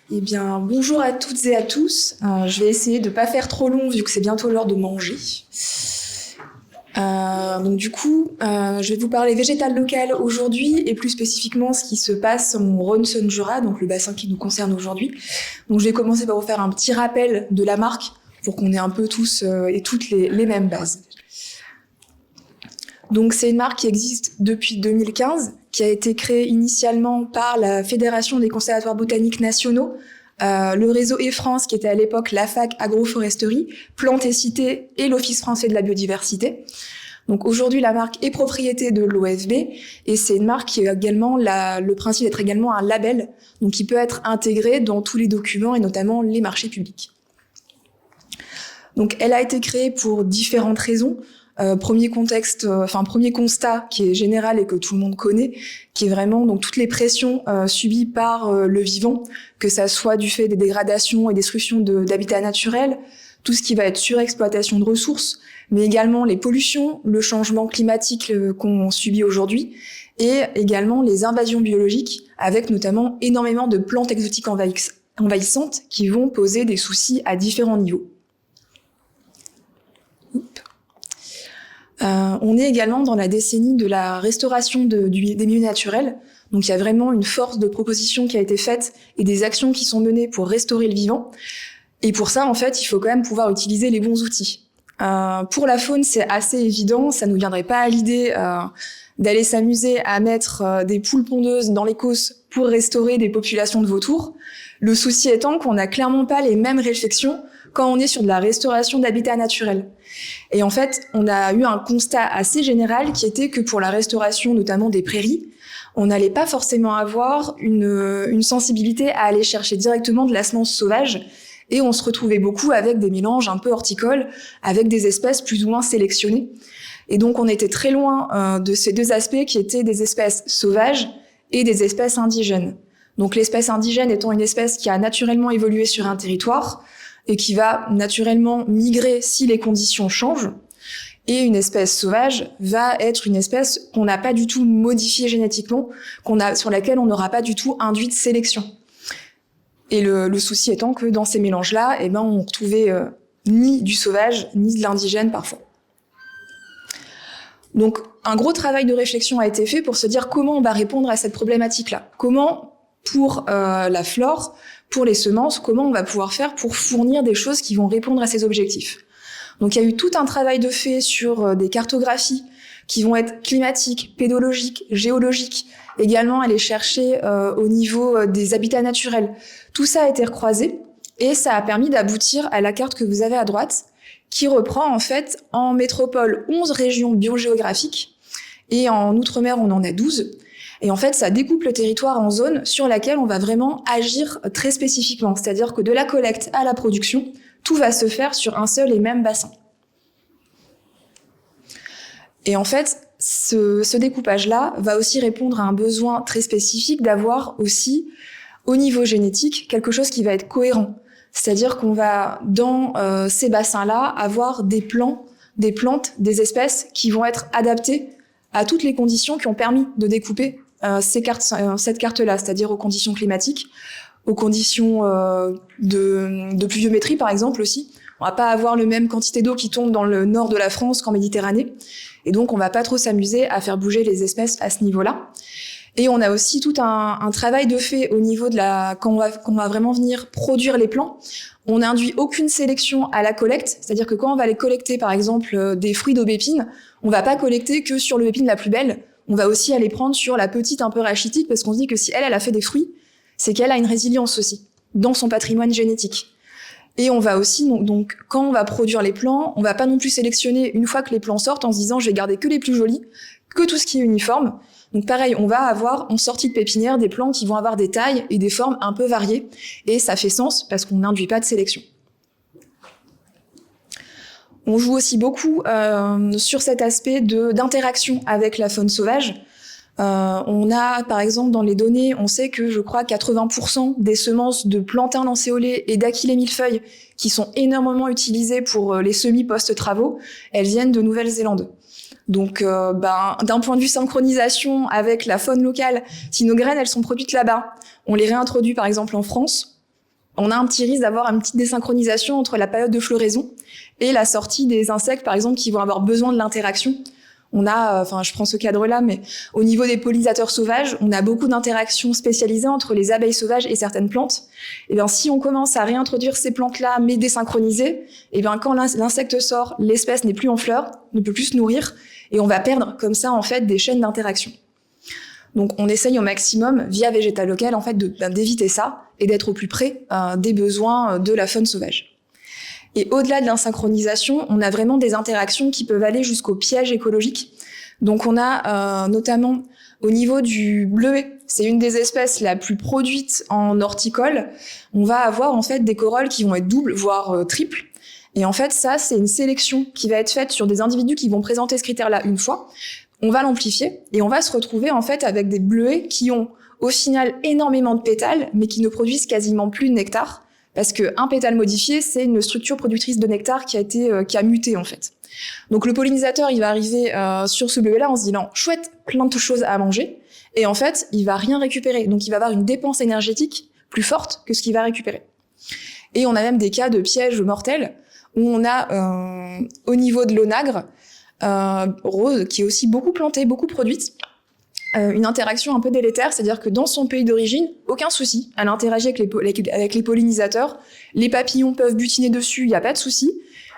Eh bien, bonjour à toutes et à tous. Je vais essayer de pas faire trop long vu que c'est bientôt l'heure de manger. Je vais vous parler végétal local aujourd'hui et plus spécifiquement ce qui se passe au Rhône-Saône-Jura, donc le bassin qui nous concerne aujourd'hui. Donc, je vais commencer par vous faire un petit rappel de la marque pour qu'on ait un peu tous et toutes les mêmes bases. Donc, c'est une marque qui existe depuis 2015, qui a été créée initialement par la Fédération des conservatoires botaniques nationaux, le réseau E-France, qui était à l'époque la fac agroforesterie, Plantes et Cités et l'Office français de la biodiversité. Donc aujourd'hui, la marque est propriété de l'OFB et c'est une marque qui est également le principe d'être également un label, donc qui peut être intégré dans tous les documents et notamment les marchés publics. Donc elle a été créée pour différentes raisons. Premier constat qui est général et que tout le monde connaît, qui est vraiment donc toutes les pressions subies par le vivant, que ça soit du fait des dégradations et destructions d'habitats naturels, tout ce qui va être surexploitation de ressources, mais également les pollutions, le changement climatique qu'on subit aujourd'hui, et également les invasions biologiques, avec notamment énormément de plantes exotiques envahissantes qui vont poser des soucis à différents niveaux. On est également dans la décennie de la restauration des milieux naturels. Donc il y a vraiment une force de proposition qui a été faite et des actions qui sont menées pour restaurer le vivant. Et pour ça, en fait, il faut quand même pouvoir utiliser les bons outils. Pour la faune, c'est assez évident. Ça nous viendrait pas à l'idée d'aller s'amuser à mettre des poules pondeuses dans les causses pour restaurer des populations de vautours. Le souci étant qu'on n'a clairement pas les mêmes réflexions quand on est sur de la restauration d'habitats naturels. Et en fait, on a eu un constat assez général qui était que pour la restauration notamment des prairies, on n'allait pas forcément avoir une sensibilité à aller chercher directement de la semence sauvage et on se retrouvait beaucoup avec des mélanges un peu horticoles avec des espèces plus ou moins sélectionnées. Et donc on était très loin de ces deux aspects qui étaient des espèces sauvages et des espèces indigènes. Donc l'espèce indigène étant une espèce qui a naturellement évolué sur un territoire et qui va naturellement migrer si les conditions changent. Et une espèce sauvage va être une espèce qu'on n'a pas du tout modifiée génétiquement, sur laquelle on n'aura pas du tout induit de sélection. Et le souci étant que dans ces mélanges-là, on retrouvait ni du sauvage, ni de l'indigène parfois. Donc un gros travail de réflexion a été fait pour se dire comment on va répondre à cette problématique-là. Comment, pour la flore, pour les semences, comment on va pouvoir faire pour fournir des choses qui vont répondre à ces objectifs. Donc il y a eu tout un travail de fait sur des cartographies qui vont être climatiques, pédologiques, géologiques, également aller chercher au niveau des habitats naturels. Tout ça a été recroisé et ça a permis d'aboutir à la carte que vous avez à droite, qui reprend en fait en métropole 11 régions biogéographiques et en outre-mer on en a 12. Et en fait, ça découpe le territoire en zones sur laquelle on va vraiment agir très spécifiquement. C'est-à-dire que de la collecte à la production, tout va se faire sur un seul et même bassin. Et en fait, ce découpage-là va aussi répondre à un besoin très spécifique d'avoir aussi, au niveau génétique, quelque chose qui va être cohérent. C'est-à-dire qu'on va, dans ces bassins-là, avoir des plantes, des espèces qui vont être adaptées à toutes les conditions qui ont permis de découper cette carte-là, c'est-à-dire aux conditions climatiques, aux conditions de pluviométrie par exemple aussi. On va pas avoir la même quantité d'eau qui tombe dans le nord de la France qu'en Méditerranée, et donc on va pas trop s'amuser à faire bouger les espèces à ce niveau-là. Et on a aussi tout un travail de fait au niveau de quand on va vraiment venir produire les plants. On n'induit aucune sélection à la collecte, c'est-à-dire que quand on va aller collecter par exemple des fruits d'aubépine, on va pas collecter que sur l'aubépine la plus belle, on va aussi aller prendre sur la petite un peu rachitique parce qu'on se dit que si elle a fait des fruits, c'est qu'elle a une résilience aussi dans son patrimoine génétique. Et on va aussi, donc quand on va produire les plants, on va pas non plus sélectionner une fois que les plants sortent en se disant je vais garder que les plus jolis, que tout ce qui est uniforme. Donc pareil, on va avoir en sortie de pépinière des plants qui vont avoir des tailles et des formes un peu variées. Et ça fait sens parce qu'on n'induit pas de sélection. On joue aussi beaucoup sur cet aspect d'interaction avec la faune sauvage. On a, par exemple, dans les données, on sait que, je crois, 80% des semences de plantain lancéolé et d'aquilée millefeuille qui sont énormément utilisées pour les semis post-travaux, elles viennent de Nouvelle-Zélande. Donc, d'un point de vue synchronisation avec la faune locale, si nos graines, elles sont produites là-bas, on les réintroduit, par exemple, en France, on a un petit risque d'avoir une petite désynchronisation entre la période de floraison et la sortie des insectes, par exemple, qui vont avoir besoin de l'interaction. On a, je prends ce cadre-là, mais au niveau des pollinisateurs sauvages, on a beaucoup d'interactions spécialisées entre les abeilles sauvages et certaines plantes. Et bien, si on commence à réintroduire ces plantes-là, mais désynchronisées, et bien, quand l'insecte sort, l'espèce n'est plus en fleurs, ne peut plus se nourrir, et on va perdre, comme ça, en fait, des chaînes d'interaction. Donc, on essaye au maximum, via Végétal Local, en fait, d'éviter ça, et d'être au plus près des besoins de la faune sauvage. Et au-delà de l'insynchronisation, on a vraiment des interactions qui peuvent aller jusqu'au piège écologique. Donc on a notamment au niveau du bleuet, c'est une des espèces la plus produite en horticole. On va avoir en fait des corolles qui vont être doubles, voire triples. Et en fait, ça, c'est une sélection qui va être faite sur des individus qui vont présenter ce critère-là une fois. On va l'amplifier et on va se retrouver en fait avec des bleuets qui ont au final énormément de pétales, mais qui ne produisent quasiment plus de nectar. Parce qu'un pétale modifié, c'est une structure productrice de nectar qui a muté en fait. Donc le pollinisateur, il va arriver sur ce bleuet-là en se disant chouette, plein de choses à manger, et en fait, il va rien récupérer. Donc il va avoir une dépense énergétique plus forte que ce qu'il va récupérer. Et on a même des cas de pièges mortels où on a au niveau de l'onagre rose qui est aussi beaucoup plantée, beaucoup produite. Une interaction un peu délétère, c'est-à-dire que dans son pays d'origine, aucun souci, elle interagit avec les pollinisateurs, les papillons peuvent butiner dessus, il n'y a pas de souci.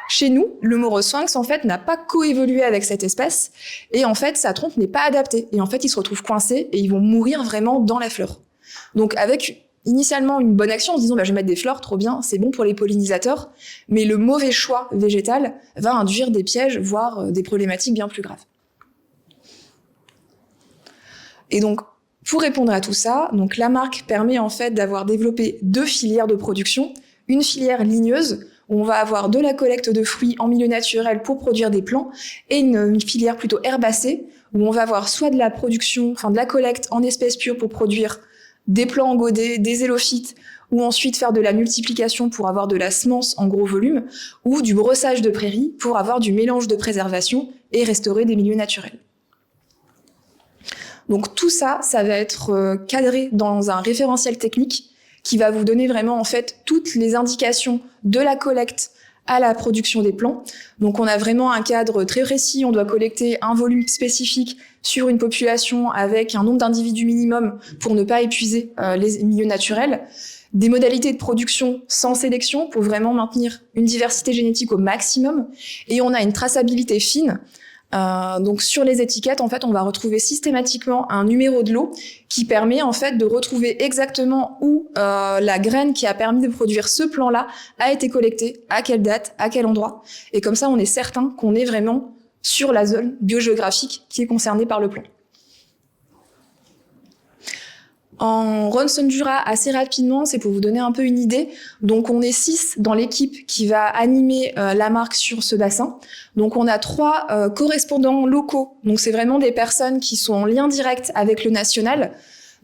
Chez nous, le morosphinx, en fait, n'a pas coévolué avec cette espèce, et en fait, sa trompe n'est pas adaptée, et en fait, ils se retrouvent coincés, et ils vont mourir vraiment dans la fleur. Donc, avec initialement une bonne action, en se disant, je vais mettre des fleurs, trop bien, c'est bon pour les pollinisateurs, mais le mauvais choix végétal va induire des pièges, voire des problématiques bien plus graves. Et donc, pour répondre à tout ça, donc la marque permet en fait d'avoir développé 2 filières de production. Une filière ligneuse, où on va avoir de la collecte de fruits en milieu naturel pour produire des plants, et une filière plutôt herbacée, où on va avoir soit de la production, de la collecte en espèces pures pour produire des plants engodés, des élophytes, ou ensuite faire de la multiplication pour avoir de la semence en gros volume, ou du brossage de prairies pour avoir du mélange de préservation et restaurer des milieux naturels. Donc tout ça, ça va être cadré dans un référentiel technique qui va vous donner vraiment en fait toutes les indications de la collecte à la production des plants. Donc on a vraiment un cadre très précis, on doit collecter un volume spécifique sur une population avec un nombre d'individus minimum pour ne pas épuiser les milieux naturels. Des modalités de production sans sélection pour vraiment maintenir une diversité génétique au maximum. Et on a une traçabilité fine. Donc sur les étiquettes, en fait, on va retrouver systématiquement un numéro de lot qui permet en fait de retrouver exactement où la graine qui a permis de produire ce plant-là a été collectée, à quelle date, à quel endroit. Et comme ça, on est certain qu'on est vraiment sur la zone biogéographique qui est concernée par le plant. En Rhône-Saône-Jura, assez rapidement, c'est pour vous donner un peu une idée. Donc, on est 6 dans l'équipe qui va animer la marque sur ce bassin. Donc, on a 3 correspondants locaux. Donc, c'est vraiment des personnes qui sont en lien direct avec le national.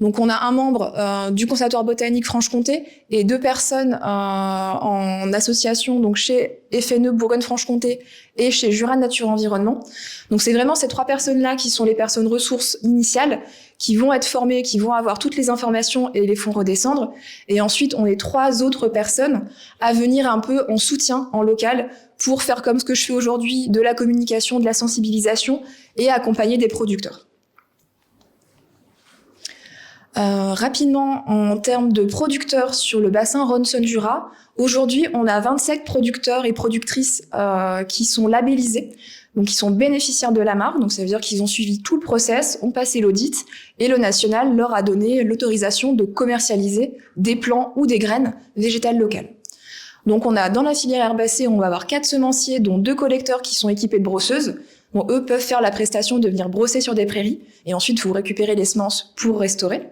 Donc, on a un membre du Conservatoire botanique Franche-Comté et 2 personnes en association, donc chez FNE Bourgogne-Franche-Comté et chez Jura Nature Environnement. Donc, c'est vraiment ces 3 personnes-là qui sont les personnes ressources initiales qui vont être formées, qui vont avoir toutes les informations et les font redescendre. Et ensuite, on est 3 autres personnes à venir un peu en soutien en local pour faire comme ce que je fais aujourd'hui, de la communication, de la sensibilisation et accompagner des producteurs. Rapidement, en termes de producteurs sur le bassin Rhône-Saône-Jura, aujourd'hui, on a 27 producteurs et productrices qui sont labellisés, donc qui sont bénéficiaires de la marque. Donc ça veut dire qu'ils ont suivi tout le process, ont passé l'audit, et le national leur a donné l'autorisation de commercialiser des plants ou des graines végétales locales. Donc on a dans la filière herbacée, on va avoir 4 semenciers, dont 2 collecteurs qui sont équipés de brosseuses. Bon, eux peuvent faire la prestation de venir brosser sur des prairies, et ensuite vous récupérez les semences pour restaurer.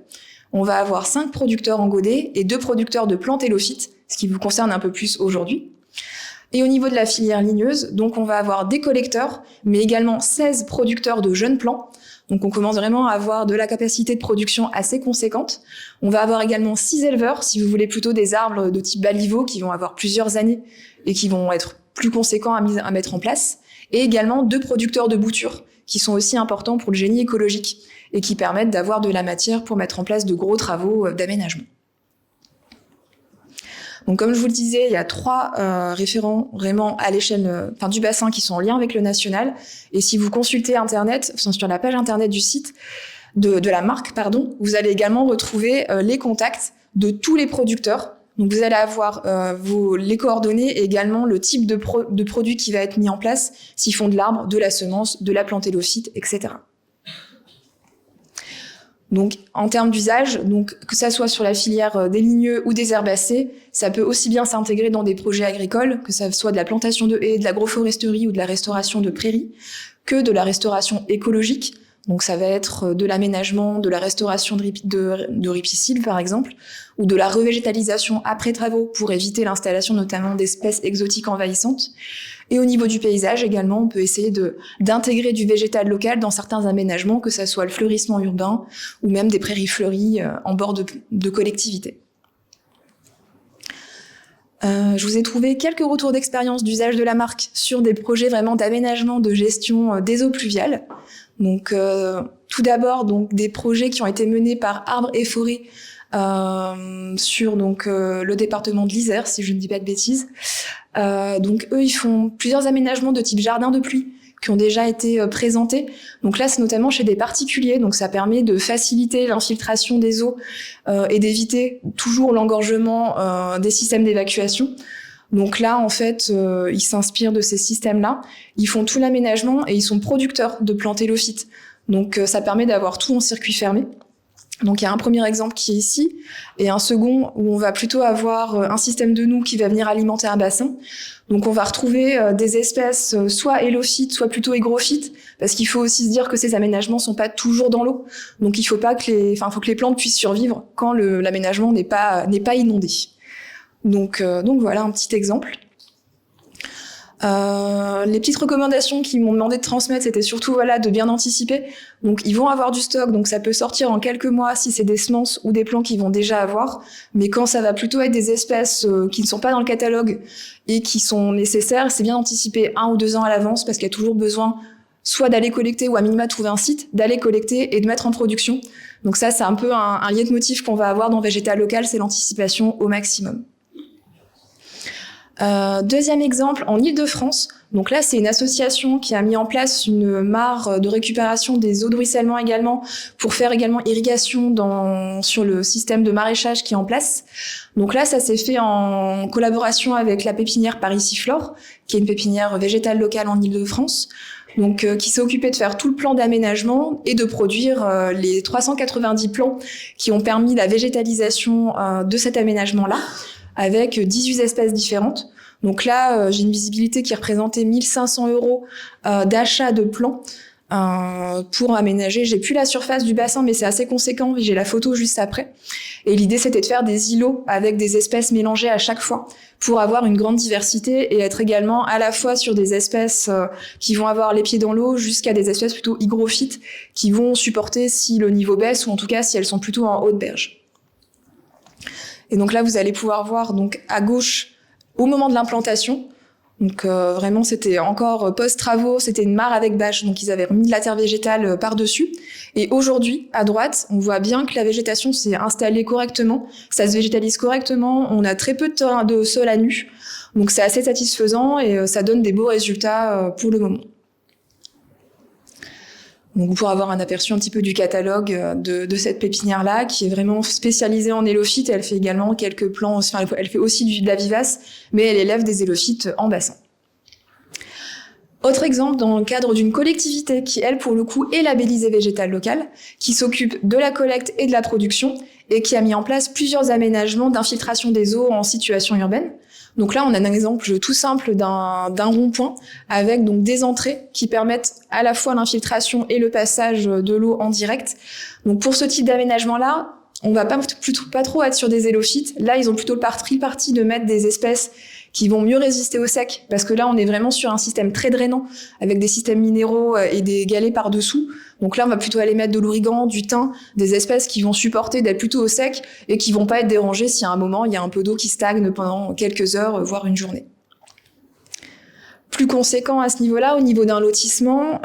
On va avoir 5 producteurs engodés et 2 producteurs de plantes élophytes, ce qui vous concerne un peu plus aujourd'hui. Et au niveau de la filière ligneuse, donc on va avoir des collecteurs, mais également 16 producteurs de jeunes plants. Donc on commence vraiment à avoir de la capacité de production assez conséquente. On va avoir également 6 éleveurs, si vous voulez plutôt des arbres de type baliveau qui vont avoir plusieurs années et qui vont être plus conséquents à mettre en place. Et également 2 producteurs de boutures, qui sont aussi importants pour le génie écologique et qui permettent d'avoir de la matière pour mettre en place de gros travaux d'aménagement. Donc, comme je vous le disais, il y a 3 référents vraiment à l'échelle du bassin qui sont en lien avec le national. Et si vous consultez Internet, sur la page Internet du site de la marque, vous allez également retrouver les contacts de tous les producteurs. Donc, vous allez avoir les coordonnées et également le type de produit qui va être mis en place, s'ils font de l'arbre, de la semence, de la plante élophyte, etc. Donc, en termes d'usage, donc que ça soit sur la filière des ligneux ou des herbacées, ça peut aussi bien s'intégrer dans des projets agricoles, que ça soit de la plantation de haies, de l'agroforesterie ou de la restauration de prairies, que de la restauration écologique. Donc, ça va être de l'aménagement, de la restauration de ripicides, par exemple, ou de la revégétalisation après travaux pour éviter l'installation notamment d'espèces exotiques envahissantes. Et au niveau du paysage également, on peut essayer d'intégrer du végétal local dans certains aménagements, que ça soit le fleurissement urbain ou même des prairies fleuries en bord de collectivités. Je vous ai trouvé quelques retours d'expérience d'usage de la marque sur des projets vraiment d'aménagement, de gestion des eaux pluviales. Donc, tout d'abord, donc des projets qui ont été menés par Arbres et Forêts sur le département de l'Isère, si je ne dis pas de bêtises. Donc, eux, ils font plusieurs aménagements de type jardin de pluie qui ont déjà été présentés. Donc là, c'est notamment chez des particuliers. Donc, ça permet de faciliter l'infiltration des eaux et d'éviter toujours l'engorgement des systèmes d'évacuation. Donc là, en fait, ils s'inspirent de ces systèmes-là. Ils font tout l'aménagement et ils sont producteurs de plantes élophytes. Donc, ça permet d'avoir tout en circuit fermé. Donc, il y a un premier exemple qui est ici et un second où on va plutôt avoir un système de noues qui va venir alimenter un bassin. Donc, on va retrouver des espèces soit élophytes, soit plutôt hygrophytes, parce qu'il faut aussi se dire que ces aménagements sont pas toujours dans l'eau. Donc, il faut que les plantes puissent survivre quand l'aménagement n'est pas inondé. Donc voilà un petit exemple. Les petites recommandations qu'ils m'ont demandé de transmettre, c'était surtout de bien anticiper. Donc ils vont avoir du stock, donc ça peut sortir en quelques mois si c'est des semences ou des plants qu'ils vont déjà avoir. Mais quand ça va plutôt être des espèces qui ne sont pas dans le catalogue et qui sont nécessaires, c'est bien d'anticiper 1 ou 2 ans à l'avance parce qu'il y a toujours besoin soit d'aller collecter ou à minima trouver un site, d'aller collecter et de mettre en production. Donc ça, c'est un peu un leitmotiv qu'on va avoir dans Végétal Local, c'est l'anticipation au maximum. Deuxième exemple, en Île-de-France. Donc là, c'est une association qui a mis en place une mare de récupération des eaux de ruissellement également pour faire également irrigation sur le système de maraîchage qui est en place. Donc là, ça s'est fait en collaboration avec la pépinière Paris-Sifflore, qui est une pépinière végétale locale en Île-de-France. Donc, qui s'est occupé de faire tout le plan d'aménagement et de produire les 390 plants qui ont permis la végétalisation de cet aménagement-là, avec 18 espèces différentes. Donc là, j'ai une visibilité qui représentait 1 500 € d'achat de plants pour aménager. J'ai plus la surface du bassin, mais c'est assez conséquent. J'ai la photo juste après. Et l'idée, c'était de faire des îlots avec des espèces mélangées à chaque fois pour avoir une grande diversité et être également à la fois sur des espèces qui vont avoir les pieds dans l'eau jusqu'à des espèces plutôt hygrophytes qui vont supporter si le niveau baisse ou en tout cas si elles sont plutôt en haute berge. Et donc là, vous allez pouvoir voir donc à gauche au moment de l'implantation. Donc vraiment, c'était encore post-travaux, c'était une mare avec bâche, donc ils avaient remis de la terre végétale par-dessus. Et aujourd'hui, à droite, on voit bien que la végétation s'est installée correctement, ça se végétalise correctement, on a très peu de sol à nu, donc c'est assez satisfaisant et ça donne des beaux résultats pour le moment. Donc pour avoir un aperçu un petit peu du catalogue de cette pépinière-là, qui est vraiment spécialisée en élophytes, elle fait également quelques plants, elle fait aussi de la vivace, mais elle élève des élophytes en bassin. Autre exemple, dans le cadre d'une collectivité qui, elle, pour le coup, est labellisée végétale locale, qui s'occupe de la collecte et de la production, et qui a mis en place plusieurs aménagements d'infiltration des eaux en situation urbaine. Donc là, on a un exemple tout simple d'un rond-point avec donc des entrées qui permettent à la fois l'infiltration et le passage de l'eau en direct. Donc pour ce type d'aménagement-là, on va pas trop être sur des élophytes. Là, ils ont plutôt le parti de mettre des espèces qui vont mieux résister au sec, parce que là, on est vraiment sur un système très drainant, avec des systèmes minéraux et des galets par-dessous. Donc là, on va plutôt aller mettre de l'origan, du thym, des espèces qui vont supporter d'être plutôt au sec et qui vont pas être dérangées si à un moment, il y a un peu d'eau qui stagne pendant quelques heures, voire une journée. Plus conséquent à ce niveau-là, au niveau d'un lotissement,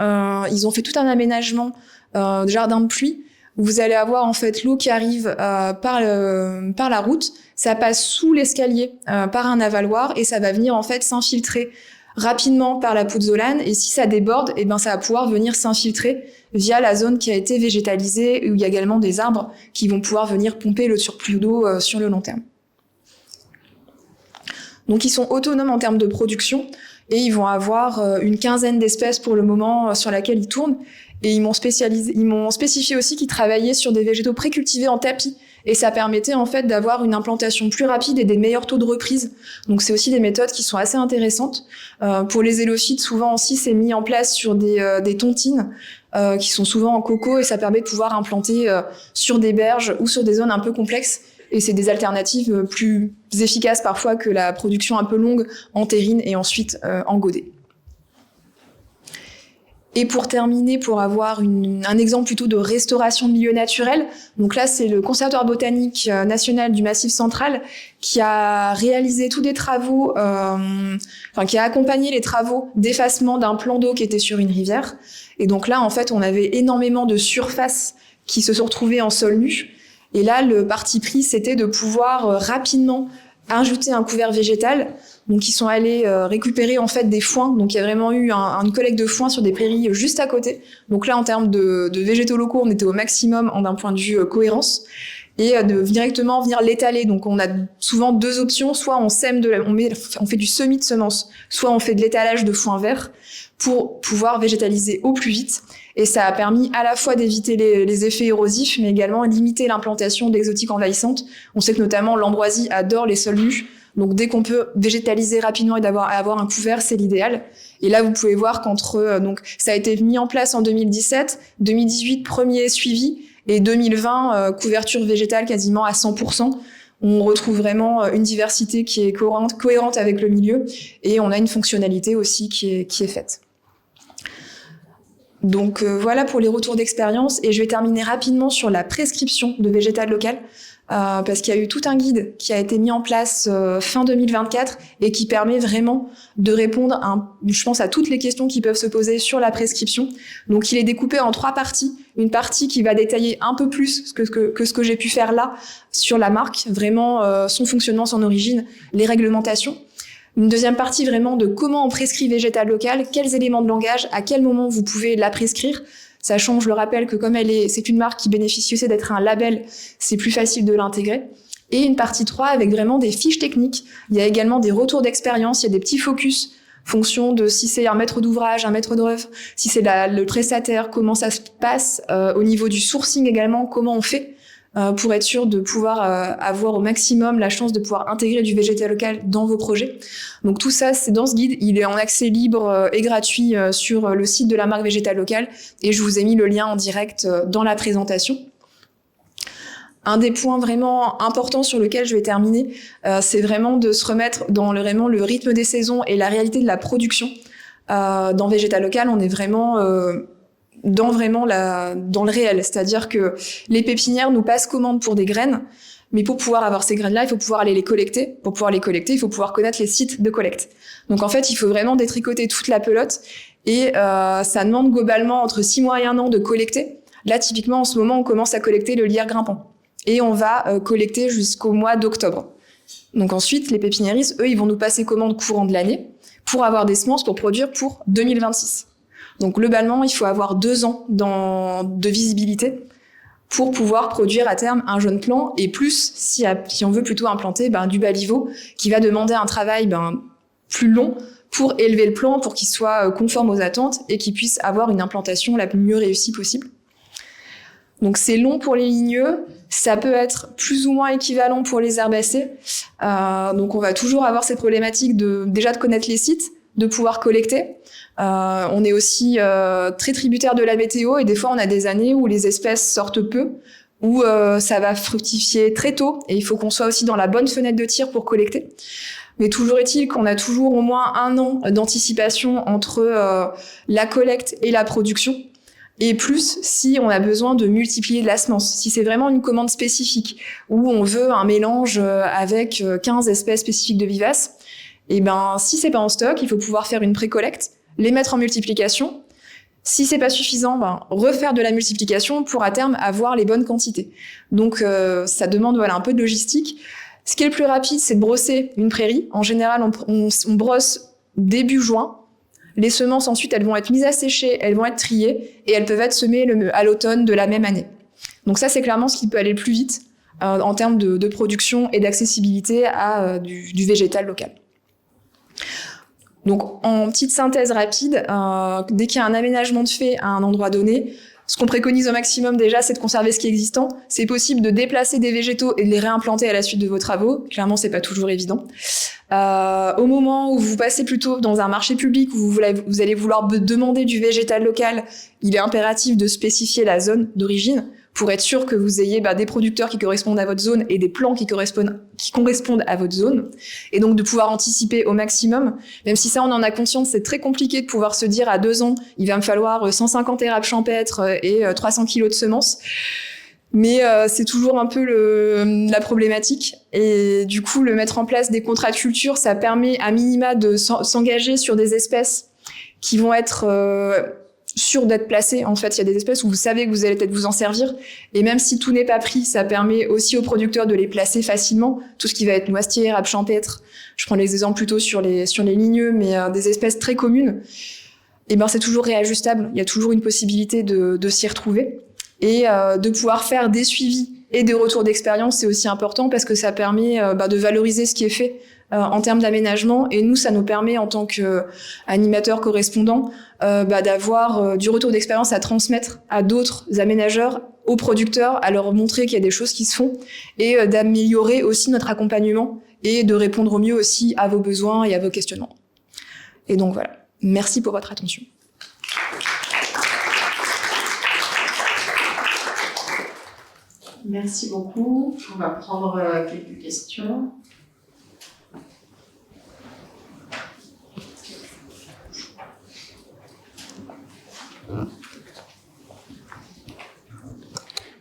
ils ont fait tout un aménagement de jardin de pluie, où vous allez avoir en fait l'eau qui arrive par la route, ça passe sous l'escalier par un avaloir et ça va venir en fait s'infiltrer rapidement par la pouzzolane, et si ça déborde, eh ben ça va pouvoir venir s'infiltrer via la zone qui a été végétalisée, où il y a également des arbres qui vont pouvoir venir pomper le surplus d'eau sur le long terme. Donc ils sont autonomes en termes de production et ils vont avoir une quinzaine d'espèces pour le moment sur laquelle ils tournent, et ils m'ont spécifié aussi qu'ils travaillaient sur des végétaux précultivés en tapis. Et ça permettait en fait d'avoir une implantation plus rapide et des meilleurs taux de reprise. Donc c'est aussi des méthodes qui sont assez intéressantes. Pour les élophytes, souvent aussi c'est mis en place sur des tontines qui sont souvent en coco, et ça permet de pouvoir implanter sur des berges ou sur des zones un peu complexes. Et c'est des alternatives plus efficaces parfois que la production un peu longue en terrine et ensuite en godet. Et pour terminer, pour avoir un exemple plutôt de restauration de milieu naturel, donc là c'est le Conservatoire botanique national du Massif central qui a réalisé tous des travaux, qui a accompagné les travaux d'effacement d'un plan d'eau qui était sur une rivière. Et donc là en fait on avait énormément de surfaces qui se sont retrouvées en sol nu. Et là le parti pris c'était de pouvoir rapidement ajouter un couvert végétal. Donc ils sont allés récupérer en fait des foins. Donc il y a vraiment eu une collecte de foins sur des prairies juste à côté. Donc là en termes de végétaux locaux, on était au maximum d'un point de vue cohérence, et de directement venir l'étaler. Donc on a souvent deux options, soit on sème on fait du semis de semences, soit on fait de l'étalage de foin vert pour pouvoir végétaliser au plus vite. Et ça a permis à la fois d'éviter les effets érosifs, mais également limiter l'implantation d'exotiques envahissantes. On sait que notamment l'ambroisie adore les sols nus. Donc dès qu'on peut végétaliser rapidement et avoir un couvert, c'est l'idéal. Et là, vous pouvez voir donc ça a été mis en place en 2017, 2018 premier suivi, et 2020 couverture végétale quasiment à 100%. On retrouve vraiment une diversité qui est cohérente avec le milieu, et on a une fonctionnalité aussi qui est faite. Donc voilà pour les retours d'expérience, et je vais terminer rapidement sur la prescription de végétal local. Parce qu'il y a eu tout un guide qui a été mis en place fin 2024 et qui permet vraiment de répondre, je pense, à toutes les questions qui peuvent se poser sur la prescription. Donc il est découpé en 3 parties. Une partie qui va détailler un peu plus que ce que j'ai pu faire là sur la marque, vraiment son fonctionnement, son origine, les réglementations. Une deuxième partie vraiment de comment on prescrit végétal local, quels éléments de langage, à quel moment vous pouvez la prescrire. Sachant, je le rappelle, que comme c'est une marque qui bénéficie aussi d'être un label, c'est plus facile de l'intégrer. Et une partie 3 avec vraiment des fiches techniques. Il y a également des retours d'expérience, il y a des petits focus, fonction de si c'est un maître d'ouvrage, un maître d'œuvre, si c'est le prestataire, comment ça se passe, au niveau du sourcing également, comment on fait pour être sûr de pouvoir avoir au maximum la chance de pouvoir intégrer du végétal local dans vos projets. Donc tout ça, c'est dans ce guide. Il est en accès libre et gratuit sur le site de la marque Végétal Local, et je vous ai mis le lien en direct dans la présentation. Un des points vraiment importants sur lequel je vais terminer, c'est vraiment de se remettre dans le rythme des saisons et la réalité de la production. Dans Végétal Local, on est vraiment dans le réel, c'est-à-dire que les pépinières nous passent commande pour des graines, mais pour pouvoir avoir ces graines-là, il faut pouvoir aller les collecter. Pour pouvoir les collecter, il faut pouvoir connaître les sites de collecte. Donc en fait, il faut vraiment détricoter toute la pelote, et ça demande globalement entre 6 mois et 1 an de collecter. Là, typiquement, en ce moment, on commence à collecter le lierre grimpant, et on va collecter jusqu'au mois d'octobre. Donc ensuite, les pépiniéristes, eux, ils vont nous passer commande courant de l'année pour avoir des semences pour produire pour 2026. Donc globalement, il faut avoir 2 ans de visibilité pour pouvoir produire à terme un jeune plant, et plus si on veut plutôt implanter du baliveau qui va demander un travail plus long pour élever le plant, pour qu'il soit conforme aux attentes et qu'il puisse avoir une implantation la mieux réussie possible. Donc c'est long pour les ligneux, ça peut être plus ou moins équivalent pour les herbacées. Donc on va toujours avoir cette problématique de connaître les sites, de pouvoir collecter. On est aussi très tributaire de la météo, et des fois on a des années où les espèces sortent peu, où ça va fructifier très tôt, et il faut qu'on soit aussi dans la bonne fenêtre de tir pour collecter. Mais toujours est-il qu'on a toujours au moins 1 an d'anticipation entre la collecte et la production, et plus si on a besoin de multiplier de la semence. Si c'est vraiment une commande spécifique, où on veut un mélange avec 15 espèces spécifiques de vivaces, et si c'est pas en stock, il faut pouvoir faire une pré-collecte, les mettre en multiplication, Si c'est pas suffisant, refaire de la multiplication pour à terme avoir les bonnes quantités. Donc ça demande un peu de logistique. Ce qui est le plus rapide, c'est de brosser une prairie. En général, on brosse début juin. Les semences ensuite, elles vont être mises à sécher, elles vont être triées et elles peuvent être semées à l'automne de la même année. Donc ça, c'est clairement ce qui peut aller le plus vite en termes de production et d'accessibilité à du végétal local. Donc, en petite synthèse rapide, dès qu'il y a un aménagement de fait à un endroit donné, ce qu'on préconise au maximum déjà, c'est de conserver ce qui est existant. C'est possible de déplacer des végétaux et de les réimplanter à la suite de vos travaux. Clairement, c'est pas toujours évident. Au moment où vous passez plutôt dans un marché public où vous allez vouloir demander du végétal local, il est impératif de spécifier la zone d'origine pour être sûr que vous ayez des producteurs qui correspondent à votre zone et des plants qui correspondent à votre zone. Et donc de pouvoir anticiper au maximum, même si ça on en a conscience, c'est très compliqué de pouvoir se dire à 2 ans, il va me falloir 150 érables champêtres et 300 kilos de semences. Mais c'est toujours un peu la problématique. Et du coup, le mettre en place des contrats de culture, ça permet à minima de s'engager sur des espèces qui vont être sûres d'être placées. En fait, il y a des espèces où vous savez que vous allez peut-être vous en servir. Et même si tout n'est pas pris, ça permet aussi aux producteurs de les placer facilement. Tout ce qui va être noisetier, érable champêtre. Je prends les exemples plutôt sur les ligneux, mais des espèces très communes. Et c'est toujours réajustable. Il y a toujours une possibilité de s'y retrouver. Et de pouvoir faire des suivis et des retours d'expérience, c'est aussi important parce que ça permet de valoriser ce qui est fait en termes d'aménagement. Et nous, ça nous permet, en tant qu'animateurs correspondants, d'avoir du retour d'expérience à transmettre à d'autres aménageurs, aux producteurs, à leur montrer qu'il y a des choses qui se font et d'améliorer aussi notre accompagnement et de répondre au mieux aussi à vos besoins et à vos questionnements. Et donc voilà, merci pour votre attention. Merci beaucoup. On va prendre quelques questions.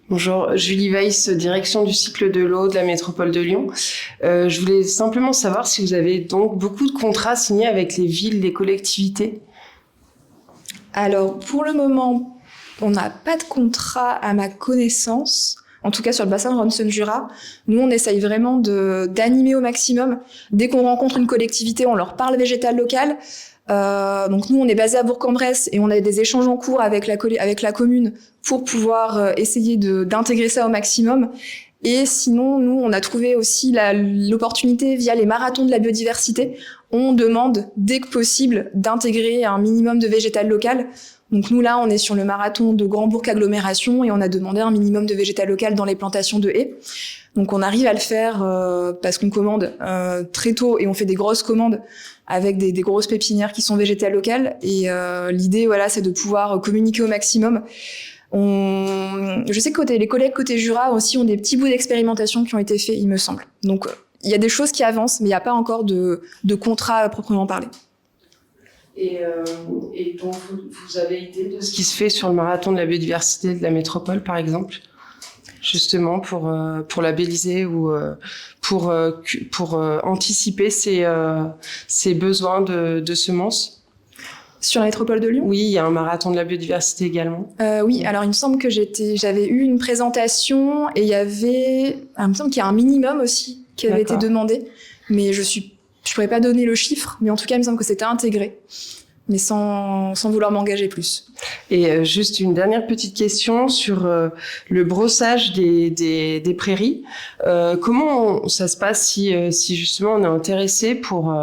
Bonjour, Julie Weiss, direction du cycle de l'eau de la métropole de Lyon. Je voulais simplement savoir si vous avez donc beaucoup de contrats signés avec les villes, les collectivités. Alors, pour le moment, on n'a pas de contrat à ma connaissance. En tout cas, sur le bassin de Rhône-Saône-Jura, nous, on essaye vraiment d'animer au maximum. Dès qu'on rencontre une collectivité, on leur parle végétal local. Donc nous, on est basé à Bourg-en-Bresse et on a des échanges en cours avec la commune pour pouvoir essayer d'intégrer ça au maximum. Et sinon, nous, on a trouvé aussi l'opportunité via les marathons de la biodiversité. On demande, dès que possible, d'intégrer un minimum de végétal local. Donc nous, là, on est sur le marathon de Grand-Bourg Agglomération et on a demandé un minimum de végétal local dans les plantations de haies. Donc on arrive à le faire parce qu'on commande très tôt et on fait des grosses commandes avec des grosses pépinières qui sont végétales locales. Et l'idée, c'est de pouvoir communiquer au maximum. Je sais que les collègues côté Jura aussi ont des petits bouts d'expérimentation qui ont été faits, il me semble. Donc il y a des choses qui avancent, mais il n'y a pas encore de contrat proprement parlé. Et donc, vous avez idée de ce qui se fait sur le marathon de la biodiversité de la métropole, par exemple, justement pour labelliser ou pour anticiper ces besoins de semences? Sur la métropole de Lyon? Oui, il y a un marathon de la biodiversité également. Oui, alors il me semble que j'avais eu une présentation et il me semble qu'il y a un minimum aussi qui avait été demandé, mais je pourrais pas donner le chiffre, mais en tout cas, il me semble que c'était intégré, mais sans vouloir m'engager plus. Et juste une dernière petite question sur le brossage des prairies. Comment ça se passe si justement on est intéressé pour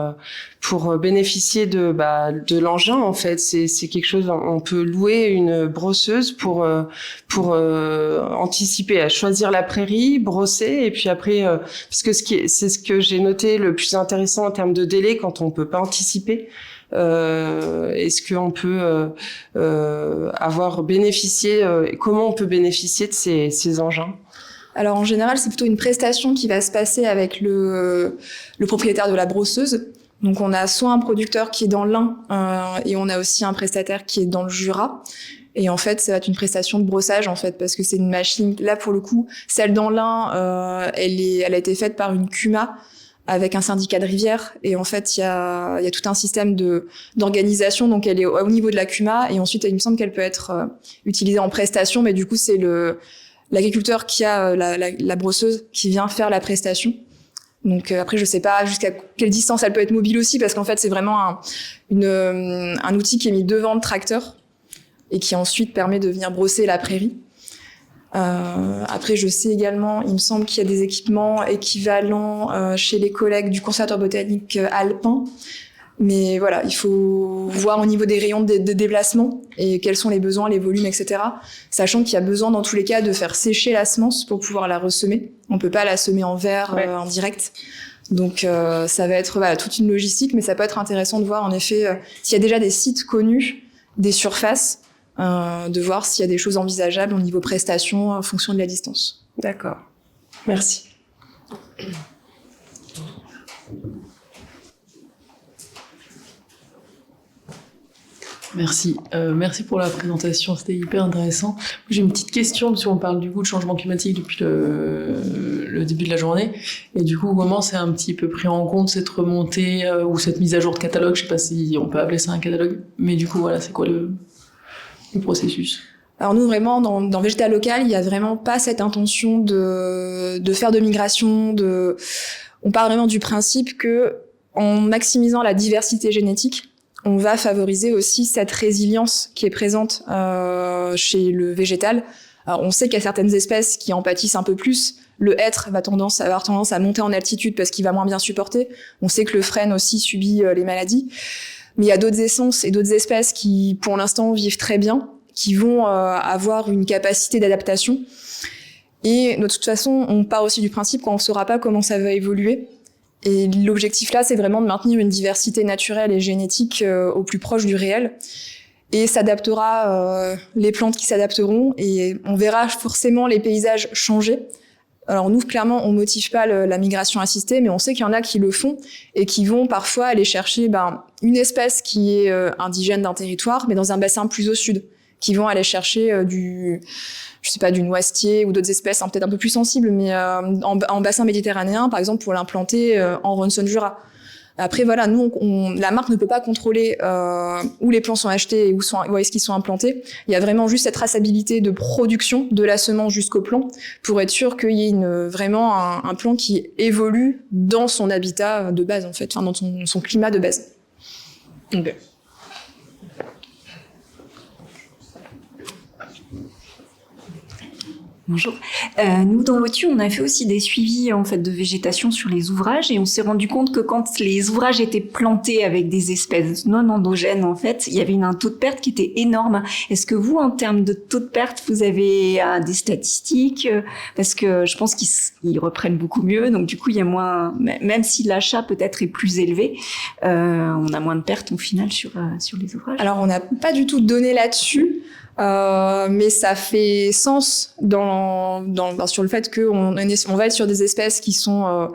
bénéficier de l'engin, en fait? C'est quelque chose, on peut louer une brosseuse pour anticiper, à choisir la prairie, brosser, et puis après, parce que c'est ce que j'ai noté le plus intéressant en termes de délai quand on peut pas anticiper. Est-ce qu'on peut comment on peut bénéficier de ces engins? Alors en général, c'est plutôt une prestation qui va se passer avec le propriétaire de la brosseuse. Donc on a soit un producteur qui est dans l'Ain et on a aussi un prestataire qui est dans le Jura. Et en fait, ça va être une prestation de brossage, en fait, parce que c'est une machine. Là, pour le coup, celle dans l'Ain, elle a été faite par une CUMA avec un syndicat de rivière. Et en fait, il y a tout un système d'organisation. Donc, elle est au niveau de la CUMA. Et ensuite, il me semble qu'elle peut être utilisée en prestation. Mais du coup, c'est l'agriculteur qui a la brosseuse qui vient faire la prestation. Donc après, je sais pas jusqu'à quelle distance elle peut être mobile aussi, parce qu'en fait, c'est vraiment un outil qui est mis devant le tracteur et qui ensuite permet de venir brosser la prairie. Après, je sais également, il me semble qu'il y a des équipements équivalents chez les collègues du conservatoire botanique alpin. Mais voilà, il faut voir au niveau des rayons de déplacement et quels sont les besoins, les volumes, etc. Sachant qu'il y a besoin dans tous les cas de faire sécher la semence pour pouvoir la ressemer. On peut pas la semer en verre en direct. Donc ça va être toute une logistique, mais ça peut être intéressant de voir en effet s'il y a déjà des sites connus, des surfaces, de voir s'il y a des choses envisageables au niveau prestation en fonction de la distance. D'accord. Merci. Merci. Merci pour la présentation, c'était hyper intéressant. J'ai une petite question, parce qu'on parle du coup de changement climatique depuis le début de la journée. Et du coup, comment c'est un petit peu pris en compte cette remontée ou cette mise à jour de catalogue? Je sais pas si on peut appeler ça un catalogue. Mais du coup, voilà, c'est quoi le processus? Alors nous, vraiment, dans Végétal Local, il y a vraiment pas cette intention de faire de migration. On part vraiment du principe que, en maximisant la diversité génétique, on va favoriser aussi cette résilience qui est présente chez le végétal. Alors, on sait qu'il y a certaines espèces qui en pâtissent un peu plus. Le hêtre va avoir tendance à monter en altitude parce qu'il va moins bien supporter. On sait que le frêne aussi subit les maladies. Mais il y a d'autres essences et d'autres espèces qui, pour l'instant, vivent très bien, qui vont avoir une capacité d'adaptation. Et de toute façon, on part aussi du principe qu'on ne saura pas comment ça va évoluer. Et l'objectif là, c'est vraiment de maintenir une diversité naturelle et génétique au plus proche du réel. Et s'adaptera, les plantes qui s'adapteront, et on verra forcément les paysages changer. Alors nous, clairement, on motive pas la migration assistée, mais on sait qu'il y en a qui le font et qui vont parfois aller chercher une espèce qui est indigène d'un territoire, mais dans un bassin plus au sud, qui vont aller chercher du noisetier ou d'autres espèces peut-être un peu plus sensibles, mais en bassin méditerranéen, par exemple, pour l'implanter en Ronson-Jura. Après, voilà, nous, la marque ne peut pas contrôler où les plants sont achetés et où est-ce qu'ils sont implantés. Il y a vraiment juste cette traçabilité de production de la semence jusqu'au plant pour être sûr qu'il y ait vraiment un plant qui évolue dans son habitat de base, en fait, enfin, dans son climat de base. Okay. Bonjour. Nous, dans l'OTU, on a fait aussi des suivis en fait de végétation sur les ouvrages et on s'est rendu compte que quand les ouvrages étaient plantés avec des espèces non endogènes, en fait, il y avait un taux de perte qui était énorme. Est-ce que vous, en termes de taux de perte, vous avez des statistiques? Parce que je pense qu'ils reprennent beaucoup mieux, donc du coup, il y a moins, même si l'achat peut-être est plus élevé, on a moins de pertes au final sur les ouvrages. Alors, on n'a pas du tout de données là-dessus. Mais ça fait sens sur le fait qu'on va être sur des espèces qui sont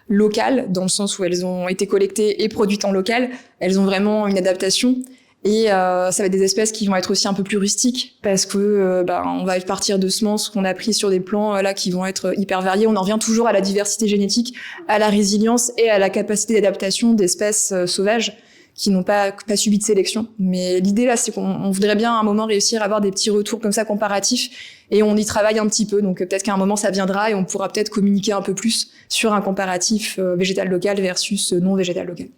locales, dans le sens où elles ont été collectées et produites en local. Elles ont vraiment une adaptation. Et ça va être des espèces qui vont être aussi un peu plus rustiques, parce que on va partir de semences qu'on a prises sur des plants là qui vont être hyper variés. On en revient toujours à la diversité génétique, à la résilience et à la capacité d'adaptation d'espèces sauvages qui n'ont pas subi de sélection. Mais l'idée là, c'est qu'on voudrait bien à un moment réussir à avoir des petits retours comme ça comparatifs, et on y travaille un petit peu. Donc peut-être qu'à un moment ça viendra et on pourra peut-être communiquer un peu plus sur un comparatif végétal local versus non végétal local.